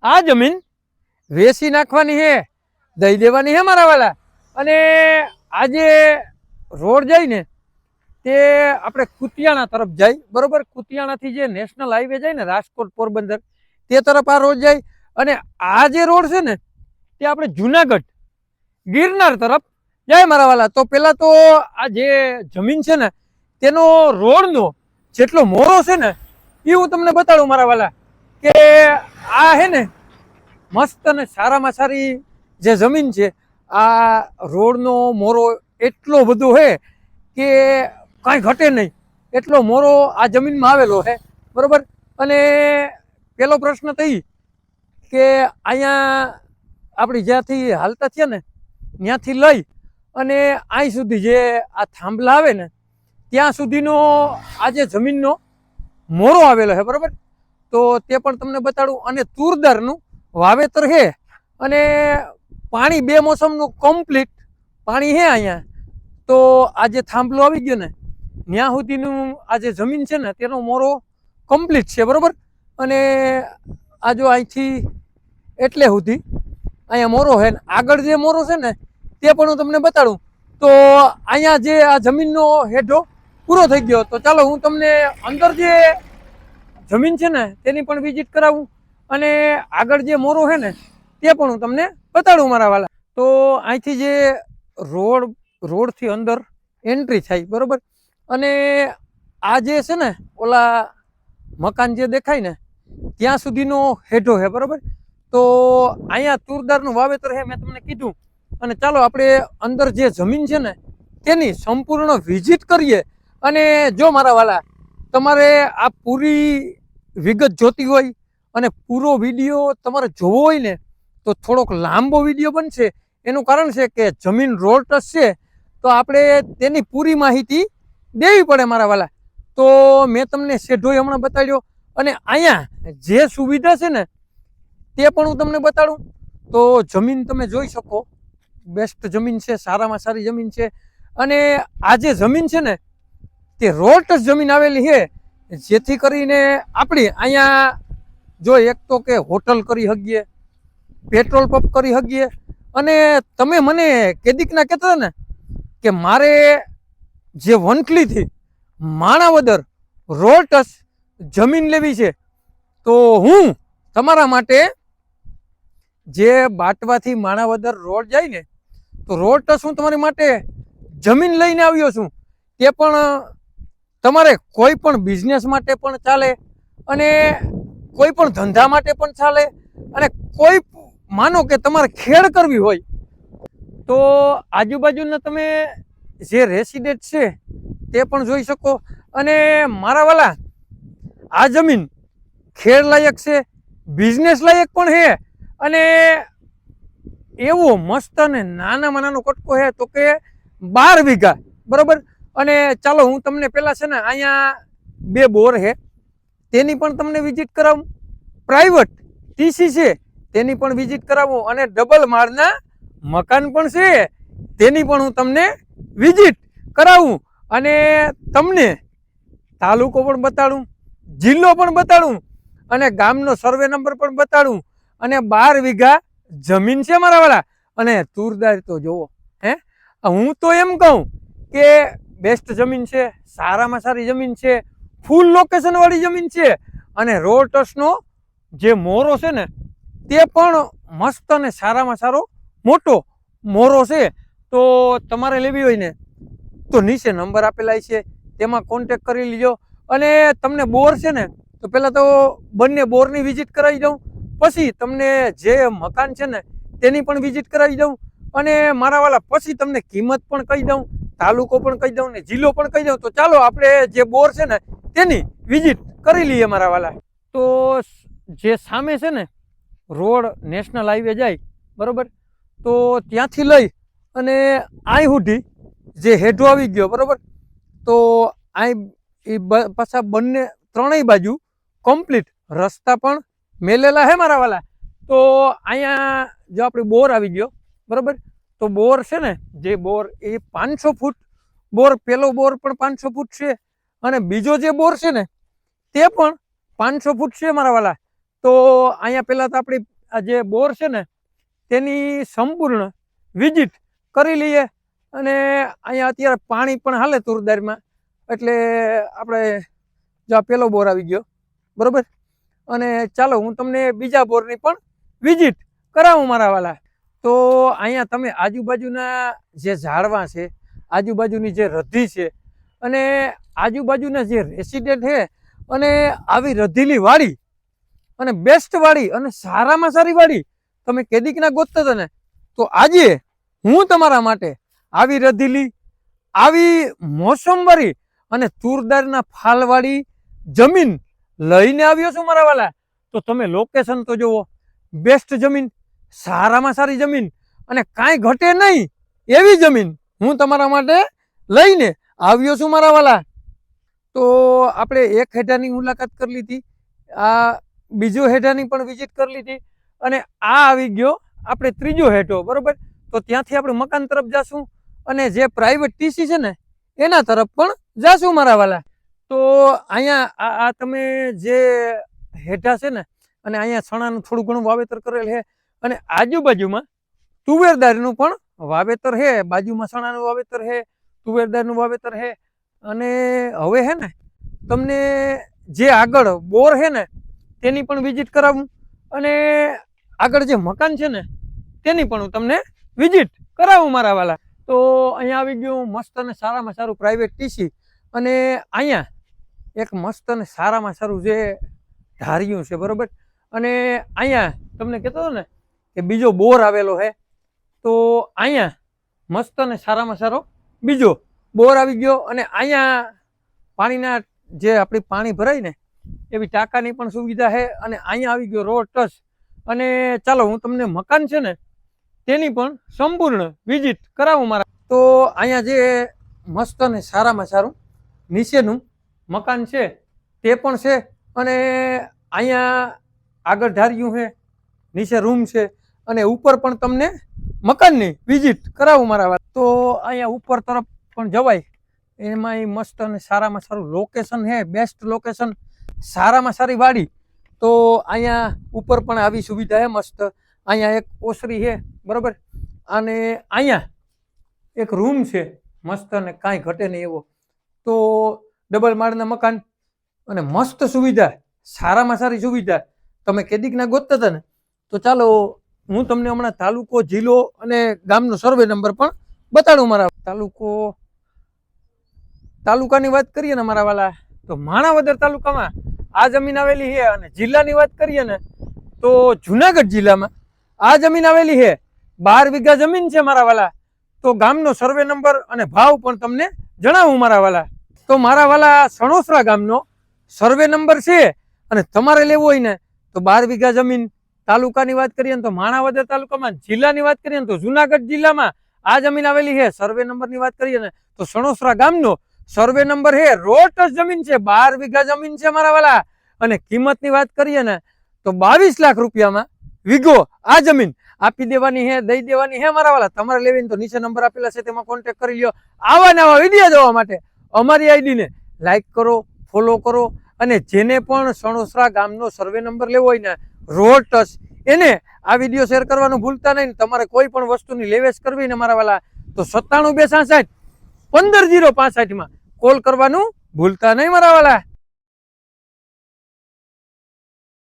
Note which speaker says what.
Speaker 1: આ જમીન વેચી નાખવાની હે, દઈ દેવાની હે મારા વાલા। અને આ જે રોડ જાય ને તે આપણે કુતિયાણા તરફ જાય, બરોબર। કુતિયાણાથી જે નેશનલ હાઈવે જાય ને રાજકોટ પોરબંદર તે તરફ આ રોડ જાય। અને આ જે રોડ છે ને તે આપણે જુનાગઢ ગિરનાર તરફ જાય મારા વાલા। તો પેલા તો આ જે જમીન છે ને તેનો રોડનો જેટલો મોરો છે ને એ હું તમને બતાડું મારા વાલા, કે આ હે ને મસ્ત અને સારામાં સારી જે જમીન છે, આ રોડનો મોરો એટલો બધો હે કે કાંઈ ઘટે નહીં, એટલો મોરો આ જમીનમાં આવેલો હે, બરોબર। અને પેલો પ્રશ્ન તો એ કે અહીંયા આપણી જ્યાંથી હાલતા થયા ને ત્યાંથી લઈ અને અહીં સુધી જે આ થાંભલા આવે ને ત્યાં સુધીનો આ જે જમીનનો મોરો આવેલો છે, બરોબર। તો તે પણ તમને બતાડું। અને તુરદારનું વાવેતર છે અને પાણી બે મોસમનું કમ્પ્લીટ પાણી છે અહીંયા। તો આ જે થાંભલો આવી ગયો ને ત્યાં સુધીનું આ જે જમીન છે ને તેનો મોરો કમ્પ્લીટ છે, બરોબર। અને આ જો અહીંથી એટલે સુધી અહીંયા મોરો છે, આગળ જે મોરો છે ને તે પણ હું તમને બતાડું। તો અહીંયા જે આ જમીનનો હેઠો પૂરો થઈ ગયો, તો ચાલો હું તમને અંદર જે જમીન છે ને તેની પણ વિઝિટ કરાવું અને આગળ જે મોરો છે ને તે પણ હું તમને બતાડું મારા વાલા। તો અહીંથી જે રોડથી અંદર એન્ટ્રી થાય, બરોબર। અને આ જે છે ને ઓલા મકાન જે દેખાય ને ત્યાં સુધીનો હેઠો છે, બરોબર। તો અહીંયા તુરદારનું વાવેતર છે મેં તમને કીધું। અને ચાલો આપણે અંદર જે જમીન છે ને તેની સંપૂર્ણ વિઝિટ કરીએ। અને જો મારા વાલા તમારે આ પૂરી વિગત જોતી હોય અને પૂરો વિડીયો તમારે જોવો હોય ને તો થોડોક લાંબો વિડીયો બનશે। એનું કારણ છે કે જમીન રોડ ટચ છે તો આપણે તેની પૂરી માહિતી દેવી પડે મારા વાલા। તો મેં તમને શેઢોય હમણાં બતાડ્યો અને અહીંયા જે સુવિધા છે ને તે પણ હું તમને બતાડું। તો જમીન તમે જોઈ શકો, બેસ્ટ જમીન છે, સારામાં સારી જમીન છે। અને આ જે જમીન છે ને તે રોડ ટચ જમીન આવેલી છે, જેથી કરીને આપણી અહીંયા જો એક તો કે હોટલ કરી શકીએ, પેટ્રોલ પંપ કરી શકીએ। અને તમે મને કેદીકના કહેતા ને કે મારે જે વંથલીથી માણાવદર રોડ ટચ જમીન લેવી છે, તો હું તમારા માટે જે બાટવાથી માણાવદર રોડ જાય ને તો રોડ ટચ હું તમારી માટે જમીન લઈને આવ્યો છું। તે પણ તમારે કોઈ પણ બિઝનેસ માટે પણ ચાલે અને કોઈ પણ ધંધા માટે પણ ચાલે અને કોઈ માનો કે તમારે ખેડ કરવી હોય તો આજુબાજુના તમે જે રેસિડેન્ટ છે તે પણ જોઈ શકો। અને મારા વાલા આ જમીન ખેડ લાયક છે, બિઝનેસ લાયક પણ છે। અને એવો મસ્ત અને નાનામાં નાનો કટકો છે તો કે 12 વીઘા, બરોબર। અને ચાલો હું તમને પેલા છે ને અહીંયા 2 બોર છે તેની પણ તમને વિઝિટ કરાવું, પ્રાઇવેટ ટીસી છે તેની પણ વિઝિટ કરાવું, અને ડબલ માળના મકાન પણ છે તેની પણ હું તમને વિઝિટ કરાવું। અને તમને તાલુકો પણ બતાડું, જિલ્લો પણ બતાડું અને ગામનો સર્વે નંબર પણ બતાડું। અને 12 વીઘા જમીન છે મારા વાળા। અને તુરદાર તો જોવો, હે હું તો એમ કહું કે બેસ્ટ જમીન છે, સારામાં સારી જમીન છે, ફૂલ લોકેશન વાળી જમીન છે। અને રોડ ટચનો જે મોરો છે ને તે પણ મસ્ત અને સારામાં સારો મોટો મોરો છે। તો તમારે લેવી હોય ને તો નીચે નંબર આપેલા છે તેમાં કોન્ટેક કરી લીજો। અને તમને બોર છે ને તો પહેલાં તો બંને બોરની વિઝિટ કરાવી દઉં, પછી તમને જે મકાન છે ને તેની પણ વિઝિટ કરાવી દઉં। અને મારા વાલા પછી તમને કિંમત પણ કહી દઉં, તાલુકો પણ કહી દઉં ને જિલ્લો પણ કહી દઉં। તો ચાલો આપણે જે બોર છે ને તેની વિઝિટ કરી લઈએ મારા વાલા। તો જે સામે છે ને રોડ નેશનલ હાઈવે જાય, બરોબર। તો ત્યાંથી લઈ અને અહીં સુધી જે હેઠો આવી ગયો, બરોબર। તો અહીં પાછા બંને ત્રણેય બાજુ કમ્પ્લીટ રસ્તા પણ મેલેલા હે મારા વાલા। તો અહીંયા જો આપણી બોર આવી ગયો, બરોબર। તો બોર છે ને જે બોર એ 500 ફૂટ બોર, પેલો બોર પણ 500 ફૂટ છે અને બીજો જે બોર છે ને તે પણ 500 ફૂટ છે મારા વાલા। તો અહીંયા પહેલાં તો આપણી આ જે બોર છે ને તેની સંપૂર્ણ વિઝિટ કરી લઈએ. અને અહીંયા અત્યારે પાણી પણ હાલે તુરદારમાં, એટલે આપણે જો પેલો બોર આવી ગયો બરોબર. અને ચાલો હું તમને બીજા બોરની પણ વિઝિટ કરાવું મારા વાલા. તો અહીંયા તમે આજુબાજુના જે ઝાડવા છે, આજુબાજુની જે રધી છે અને આજુબાજુના જે રેસિડેન્ટ છે, અને આવી રધીલી વાડી અને બેસ્ટ વાડી અને સારામાં સારી વાડી તમે કેદીકના ગોતતા હતા ને, તો આજે હું તમારા માટે આવી રધીલી, આવી મોસમવાળી અને તુરદારના ફાલવાળી જમીન લઈને આવ્યો છું મારા વાલા. તો તમે લોકેશન તો જુઓ, બેસ્ટ જમીન, સારામાં સારી જમીન અને કાંઈ ઘટે નહીં એવી જમીન હું તમારા માટે લઈને આવ્યો છું મારા વાલા. તો આપણે એક હેઠાની મુલાકાત કરી લીધી, આ બીજો હેઠાની પણ વિઝિટ કરી લીધી, અને આ આવી ગયો આપણે ત્રીજો હેઠો બરોબર. તો ત્યાંથી આપણે મકાન તરફ જાશું અને જે પ્રાઇવેટ ટીસી છે ને એના તરફ પણ જાશું મારા વાલા. તો અહીંયા આ તમે જે હેઠા છે ને, અને અહીંયા ચણાનું થોડું ઘણું વાવેતર કરેલ છે, અને આજુબાજુમાં તુવેરદારનું પણ વાવેતર છે, બાજુમાં ચણાનું વાવેતર છે, તુવેરદારનું વાવેતર છે. અને હવે હે ને તમને જે આગળ બોર છે ને તેની પણ વિઝિટ કરાવું, અને આગળ જે મકાન છે ને તેની પણ હું તમને વિઝિટ કરાવું મારા વાલા. તો અહીંયા આવી ગયું મસ્ત અને સારામાં સારું પ્રાઇવેટ ટીસી, અને અહીંયા એક મસ્ત અને સારામાં સારું જે ધાર્યું છે બરોબર. અને અહીંયા તમને કહેતો હતો ને કે બીજો બોર આવેલો છે, તો અહીંયા મસ્ત અને સારામાં સારો બીજો બોર આવી ગયો. અને અહીંયા પાણીના જે આપણી પાણી ભરાય ને એવી ટાંકાની પણ સુવિધા છે, અને અહીંયા આવી ગયો રોડ ટચ. અને ચાલો હું તમને મકાન છે ને તેની પણ સંપૂર્ણ વિઝિટ કરાવું મારા. તો અહીંયા જે મસ્ત અને સારામાં સારું નીચેનું મકાન છે તે પણ છે, અને અહીંયા આગળ ધાર્યું છે, નીચે રૂમ છે, અને ઉપર પણ તમને મકાનની વિઝિટ કરાવું મારા. તો અહીંયા ઉપર તરફ પણ જવાય, એમાં મસ્ત અને સારામાં સારું લોકેશન છે, બેસ્ટ લોકેશન, સારામાં સારી વાડી. તો અહીંયા ઉપર પણ આવી સુવિધા છે મસ્ત. અહીંયા એક ઓસરી છે બરોબર, અને અહીંયા એક રૂમ છે મસ્ત, અને કાંઈ ઘટે નહીં એવો. તો ડબલ માળના મકાન અને મસ્ત સુવિધા, સારામાં સારી સુવિધા તમે કેદીકના ગોતતા હતા ને, તો ચાલો હું તમને હમણાં તાલુકો, જિલ્લો અને ગામનો સર્વે નંબર પણ બતાડું મારા. તાલુકાની વાત કરીએ ને મારા વાલા, તો માણાવદર તાલુકામાં આ જમીન આવેલી છે. અને જિલ્લાની વાત કરીએ ને તો જુનાગઢ જિલ્લામાં આ જમીન આવેલી છે. 12 વીઘા જમીન છે મારા વાલા. તો ગામનો સર્વે નંબર અને ભાવ પણ તમને જણાવું મારા વાલા. તો મારા વાલા સણોસરા ગામનો સર્વે નંબર છે, અને તમારે લેવો હોય ને તો 12 વીઘા જમીન. તાલુકાની વાત કરીએ તો માણાવદર તાલુકામાં, જિલ્લાની વાત કરીએ તો જુનાગઢ જિલ્લામાં આ જમીન આવેલી છે. સર્વે નંબરની વાત કરીએ ને તો સણોસરા ગામનો સર્વે નંબર છે. રોડ ટચ જમીન છે, 12 વીઘા જમીન છે મારા વાલા. અને કિંમતની વાત કરીએ ને તો 22 લાખ રૂપિયામાં વીઘો આ જમીન આપી દેવાની છે, દઈ દેવાની છે મારા વાલા. તમારે લેવી તો નીચે નંબર આપેલા છે તેમાં કોન્ટેક્ટ કરી લ્યો. આવા નવા વિડીયો જોવા માટે અમારી આઈડીને લાઈક કરો, ફોલો કરો, અને જેને પણ સણોસરા ગામનો સર્વે નંબર લેવો હોય ને રોડ ટચ, એને આ વિડીયો શેર કરવાનું ભૂલતા નહીં. તમારે કોઈ પણ વસ્તુની લેવેચ કરવી ને મારા વાલા તો 97 266 15 065 માં કોલ કરવાનું ભૂલતા નહીં મારા વાલા.